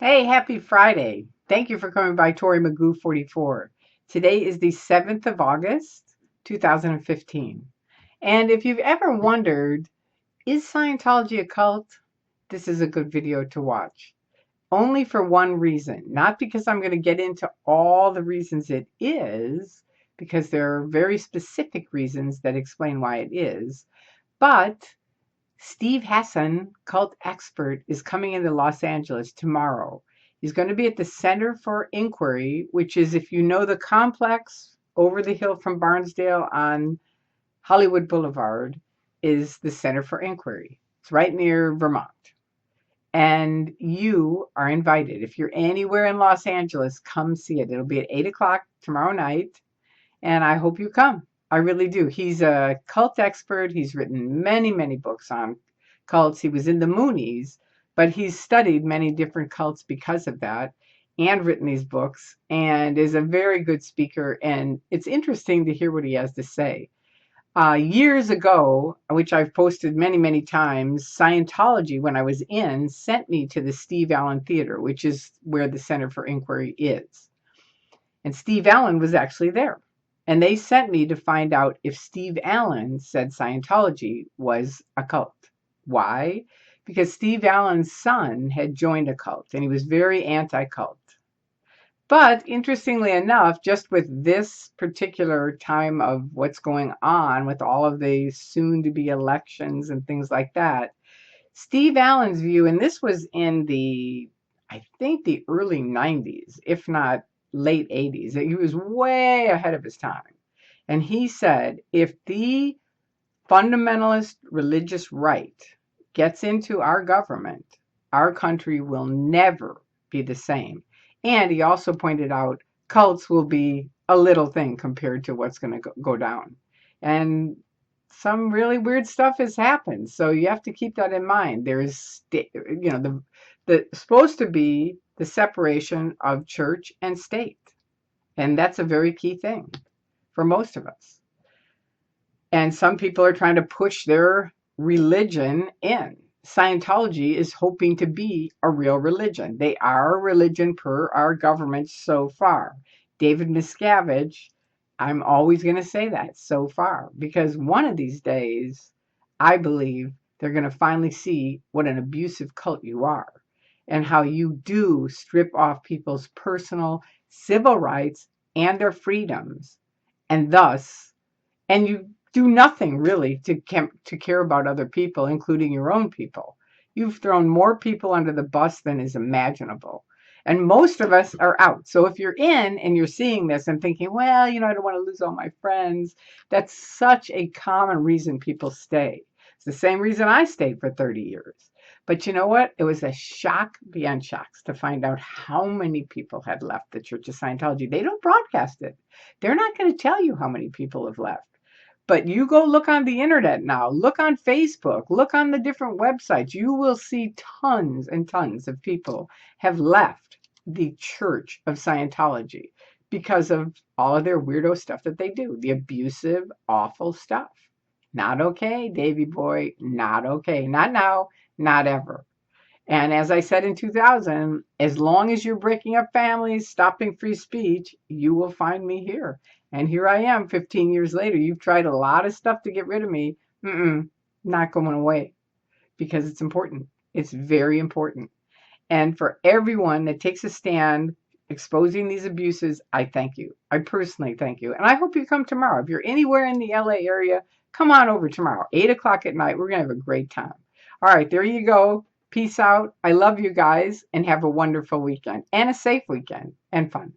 Hey, happy Friday. Thank you for coming by Tory Magoo 44. Today is the 7th of August, 2015. And if you've ever wondered, is Scientology a cult? This is a good video to watch. Only for one reason, not because I'm going to get into all the reasons it is, because there are very specific reasons that explain why it is, but Steve Hassan, cult expert, is coming into Los Angeles tomorrow. He's going to be at the Center for Inquiry, which is, if you know the complex over the hill from Barnesdale on Hollywood Boulevard, is the Center for Inquiry. It's right near Vermont. And you are invited. If you're anywhere in Los Angeles, come see it. It'll be at 8 o'clock tomorrow night. And I hope you come. I really do. He's a cult expert. He's written many, many books on cults. He was in the Moonies, but he's studied many different cults because of that and written these books and is a very good speaker. And it's interesting to hear what he has to say. Years ago, which I've posted many, many times, Scientology, when I was in, sent me to the Steve Allen Theater, which is where the Center for Inquiry is. And Steve Allen was actually there. And they sent me to find out if Steve Allen said Scientology was a cult. Why? Because Steve Allen's son had joined a cult and he was very anti-cult. But interestingly enough, just with this particular time of what's going on with all of the soon-to-be elections and things like that, Steve Allen's view, and this was in I think the early 90s, if not late 80s, he was way ahead of his time. And he said, if the fundamentalist religious right gets into our government, our country will never be the same. And he also pointed out cults will be a little thing compared to what's going to go down. And some really weird stuff has happened. So you have to keep that in mind. There's, the supposed to be the separation of church and state. And that's a very key thing for most of us. And some people are trying to push their religion in. Scientology is hoping to be a real religion. They are a religion per our government so far. David Miscavige, I'm always going to say that so far, because one of these days, I believe they're going to finally see what an abusive cult you are and how you do strip off people's personal civil rights and their freedoms. And you do nothing really to care about other people, including your own people. You've thrown more people under the bus than is imaginable. And most of us are out. So if you're in and you're seeing this and thinking, well, I don't want to lose all my friends, that's such a common reason people stay. It's the same reason I stayed for 30 years. But you know what? It was a shock beyond shocks to find out how many people had left the Church of Scientology. They don't broadcast it. They're not going to tell you how many people have left. But you go look on the internet now, look on Facebook, look on the different websites. You will see tons and tons of people have left the Church of Scientology because of all of their weirdo stuff that they do, the abusive, awful stuff. Not okay, Davy boy, not okay. Not now, not ever. And as I said in 2000, as long as you're breaking up families, stopping free speech, you will find me here. And here I am 15 years later. You've tried a lot of stuff to get rid of me. Not going away because it's important. It's very important. And for everyone that takes a stand exposing these abuses, I thank you. I personally thank you. And I hope you come tomorrow. If you're anywhere in the LA area, come on over tomorrow, 8 o'clock at night. We're going to have a great time. All right, there you go. Peace out. I love you guys and have a wonderful weekend and a safe weekend and fun.